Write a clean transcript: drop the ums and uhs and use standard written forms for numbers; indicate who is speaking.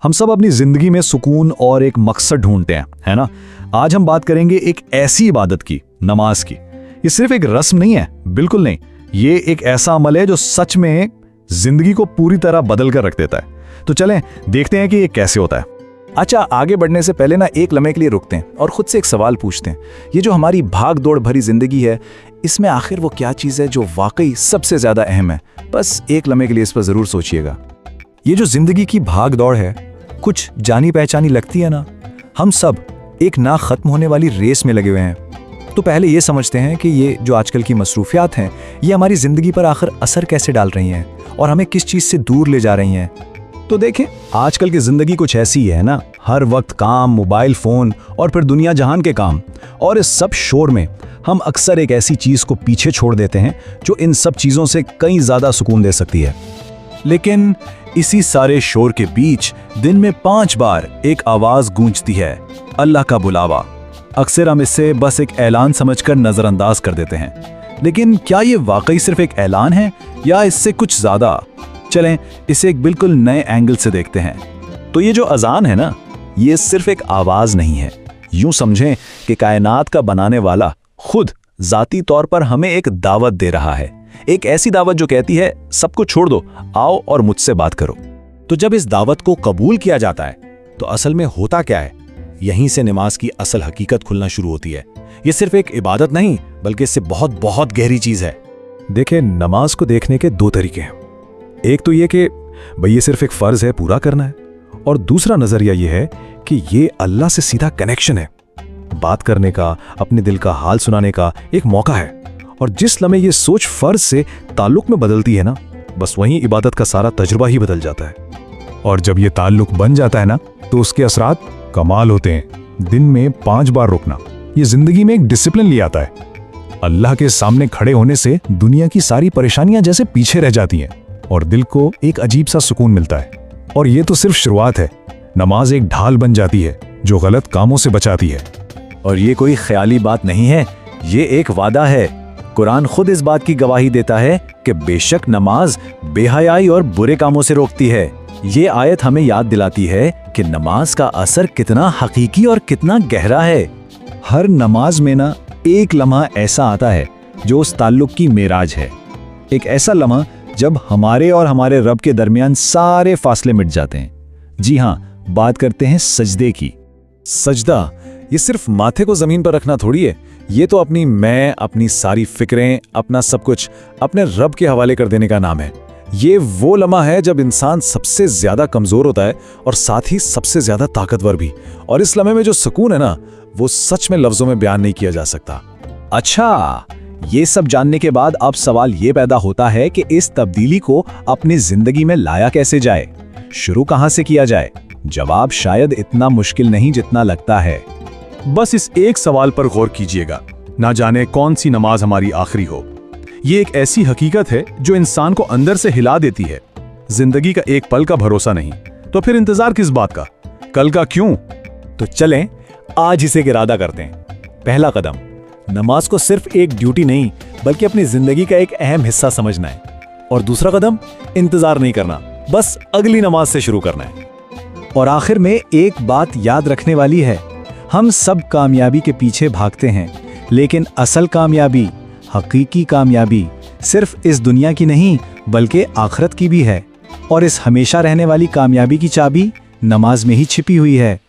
Speaker 1: हम सब अपनी जिंदगी में सुकून और एक मकसद ढूंढते हैं, है ना। आज हम बात करेंगे एक ऐसी इबादत की, नमाज की। ये सिर्फ एक रस्म नहीं है, बिल्कुल नहीं। ये एक ऐसा अमल है जो सच में जिंदगी को पूरी तरह बदल कर रख देता है। तो चलें देखते हैं कि ये कैसे होता है।
Speaker 2: अच्छा, आगे बढ़ने से पहले ना एक लम्हे के लिए रुकते हैं और खुद से एक सवाल पूछते हैं। ये जो हमारी भाग दौड़ भरी जिंदगी है, इसमें आखिर वो क्या चीज़ है जो वाकई सबसे ज़्यादा अहम है? बस एक लम्हे के लिए इस पर ज़रूर सोचिएगा।
Speaker 3: ये जो जिंदगी की भाग दौड़ है, कुछ जानी पहचानी लगती है ना। हम सब एक ना खत्म होने वाली रेस में लगे हुए हैं। तो पहले ये समझते हैं कि ये जो आजकल की मसरूफियात हैं, ये हमारी ज़िंदगी पर आखिर असर कैसे डाल रही हैं और हमें किस चीज़ से दूर ले जा रही हैं।
Speaker 1: तो देखें, आजकल की जिंदगी कुछ ऐसी ही है ना। हर वक्त काम, मोबाइल फ़ोन और फिर दुनिया जहान के काम, और इस सब शोर में हम अक्सर एक ऐसी चीज़ को पीछे छोड़ देते हैं जो इन सब चीज़ों से कहीं ज़्यादा सुकून दे सकती है।
Speaker 2: लेकिन इसी सारे शोर के बीच दिन में 5 बार एक आवाज़ गूंजती है, अल्लाह का बुलावा। अक्सर हम इसे बस एक ऐलान समझकर नज़रअंदाज कर देते हैं, लेकिन क्या ये वाकई सिर्फ एक ऐलान है या इससे कुछ ज़्यादा? चलें इसे एक बिल्कुल नए एंगल से देखते हैं।
Speaker 1: तो ये जो अजान है ना, ये सिर्फ एक आवाज़ नहीं है। यूं समझें कि कायनात का बनाने वाला खुद ज़ाती तौर पर हमें एक दावत दे रहा है। एक ऐसी दावत जो कहती है, सबको छोड़ दो, आओ और मुझसे बात करो।
Speaker 4: तो जब इस दावत को कबूल किया जाता है तो असल में होता क्या है? यहीं से नमाज की असल हकीकत खुलना शुरू होती है। ये सिर्फ एक इबादत नहीं, बल्कि इससे बहुत बहुत गहरी चीज है।
Speaker 3: देखिए, नमाज को देखने के 2 तरीके हैं। एक तो ये कि भाई ये सिर्फ एक फर्ज है, पूरा करना है, और दूसरा नजरिया ये है कि ये अल्लाह से सीधा कनेक्शन है, बात करने का, अपने दिल का हाल सुनाने का एक मौका है। और जिस लम्हे ये सोच फर्ज से ताल्लुक में बदलती है ना, बस वहीं इबादत का सारा तजुर्बा ही बदल जाता है।
Speaker 5: और जब ये ताल्लुक बन जाता है ना, तो उसके असरात कमाल होते हैं। दिन में 5 बार रुकना, ये जिंदगी में एक डिसिप्लिन ले आता है। अल्लाह के सामने खड़े होने से दुनिया की सारी परेशानियां जैसे पीछे रह जाती हैं और दिल को एक अजीब सा सुकून मिलता है। और ये तो सिर्फ शुरुआत है। नमाज एक ढाल बन जाती है जो गलत कामों से बचाती है।
Speaker 2: और ये कोई ख्याली बात नहीं है, ये एक वादा है। कुरान खुद इस बात की गवाही देता है कि बेशक नमाज बेहयाई और बुरे कामों से रोकती है। ये आयत हमें याद दिलाती है कि नमाज का असर कितना हकीकी और कितना गहरा है।
Speaker 1: हर नमाज में ना एक लम्हा ऐसा आता है जो उस ताल्लुक की मेराज है। एक ऐसा लम्हा जब हमारे और हमारे रब के दरमियान सारे फासले मिट जाते हैं। जी हाँ, बात करते हैं सजदे की।
Speaker 2: सजदा ये सिर्फ माथे को जमीन पर रखना थोड़ी है। ये तो अपनी सारी फिक्रें, अपना सब कुछ अपने रब के हवाले कर देने का नाम है। ये वो लम्हा है जब इंसान सबसे ज्यादा कमजोर होता है और साथ ही सबसे ज्यादा ताकतवर भी। और इस लम्हे में जो सुकून है ना, वो सच में लफ्जों में बयान नहीं किया जा सकता।
Speaker 1: अच्छा, ये सब जानने के बाद अब सवाल ये पैदा होता है कि इस तब्दीली को अपनी जिंदगी में लाया कैसे जाए, शुरू कहां से किया जाए? जवाब शायद इतना मुश्किल नहीं जितना लगता है।
Speaker 5: बस इस एक सवाल पर गौर कीजिएगा, ना जाने कौन सी नमाज हमारी आखिरी हो। ये एक ऐसी हकीकत है जो इंसान को अंदर से हिला देती है। जिंदगी का एक पल का भरोसा नहीं, तो फिर इंतजार किस बात का? कल का क्यों?
Speaker 4: तो चलें आज इसे इरादा करते हैं। पहला कदम, नमाज को सिर्फ एक ड्यूटी नहीं बल्कि अपनी जिंदगी का एक अहम हिस्सा समझना है। और दूसरा कदम, इंतजार नहीं करना, बस अगली नमाज से शुरू करना है।
Speaker 1: और आखिर में एक बात याद रखने वाली है, हम सब कामयाबी के पीछे भागते हैं, लेकिन असल कामयाबी, हकीकी कामयाबी सिर्फ इस दुनिया की नहीं बल्कि आखिरत की भी है। और इस हमेशा रहने वाली कामयाबी की चाबी नमाज में ही छिपी हुई है।